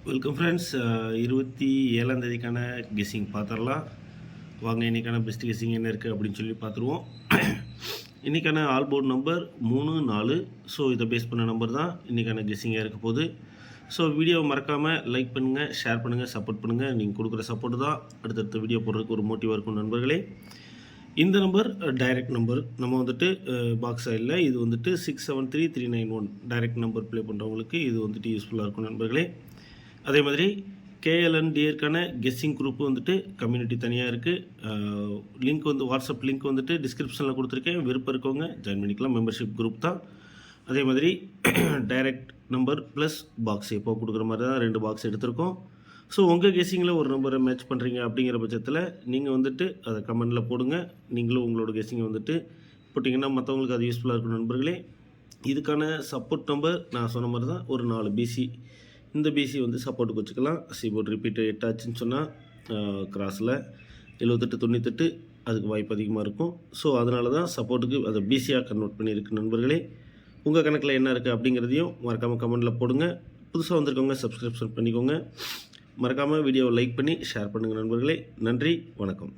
Welcome friends. 27ஆம் தேதிக்கான guessing பார்த்துடலாம். வாங்க, இன்றைக்கான பெஸ்ட் கெஸ்ஸிங் என்ன இருக்குது அப்படின்னு சொல்லி பார்த்துருவோம். இன்றைக்கான ஆல் போர்ட் நம்பர் 3, 4. ஸோ இதை பேஸ் பண்ண நம்பர் தான் இன்றைக்கான கெஸ்ஸிங்காக இருக்க போகுது. ஸோ வீடியோவை மறக்காமல் லைக் பண்ணுங்கள், ஷேர் பண்ணுங்கள், சப்போர்ட் பண்ணுங்கள். நீங்கள் கொடுக்குற சப்போர்ட் தான் அடுத்தடுத்த வீடியோ போடுறதுக்கு ஒரு மோட்டிவாக இருக்கும் நண்பர்களே. இந்த நம்பர் டைரக்ட் நம்பர். நம்ம வந்துட்டு பாக்ஸ் இல்லை, இது வந்துட்டு 673391 டைரக்ட் நம்பர் ப்ளே பண்ணுறவங்களுக்கு இது வந்துட்டு யூஸ்ஃபுல்லாக இருக்கும் நண்பர்களே. அதே மாதிரி கேஎல்என்டிஏற்கான கெஸ்ஸிங் குரூப் வந்துட்டு கம்யூனிட்டி தனியாக இருக்குது. லிங்க் வந்து வாட்ஸ்அப் லிங்க் வந்துட்டு டிஸ்கிரிப்ஷனில் கொடுத்துருக்கேன். விருப்பம் இருக்கவங்க ஜாயின் பண்ணிக்கலாம். மெம்பர்ஷிப் குரூப் தான். அதே மாதிரி டைரக்ட் நம்பர் ப்ளஸ் பாக்ஸ் எப்போ கொடுக்குற மாதிரி தான் 2 பாக்ஸ் எடுத்திருக்கோம். ஸோ உங்கள் கெஸ்ஸிங்கில் ஒரு நம்பரை மேட்ச் பண்ணுறீங்க அப்படிங்கிற பட்சத்தில் நீங்கள் வந்துட்டு அதை கமெண்டில் போடுங்க. நீங்களும் உங்களோட கெஸ்ஸிங்கை வந்துட்டு போட்டிங்கன்னா மற்றவங்களுக்கு அது யூஸ்ஃபுல்லாக இருக்கும் நண்பர்களே. இதுக்கான சப்போர்ட் நம்பர் நான் சொன்ன மாதிரி தான் ஒரு 4 பிசி. இந்த பிசி வந்து சப்போர்ட்டுக்கு வச்சுக்கலாம். சிபோர்ட் ரிப்பீட்டு 8 ஆச்சுன்னு சொன்னால் கிராஸில் 7898 அதுக்கு வாய்ப்பு அதிகமாக இருக்கும். ஸோ அதனால தான் சப்போர்ட்டுக்கு அதை பிசியாக கன்வெர்ட் பண்ணியிருக்கு நண்பர்களே. உங்கள் கணக்கில் என்ன இருக்குது அப்படிங்கிறதையும் மறக்காமல் கமெண்டில் போடுங்க. புதுசாக வந்திருக்கவங்க சப்ஸ்கிரிப்ஷன் பண்ணிக்கோங்க. மறக்காமல் வீடியோவை லைக் பண்ணி ஷேர் பண்ணுங்கள் நண்பர்களே. நன்றி, வணக்கம்.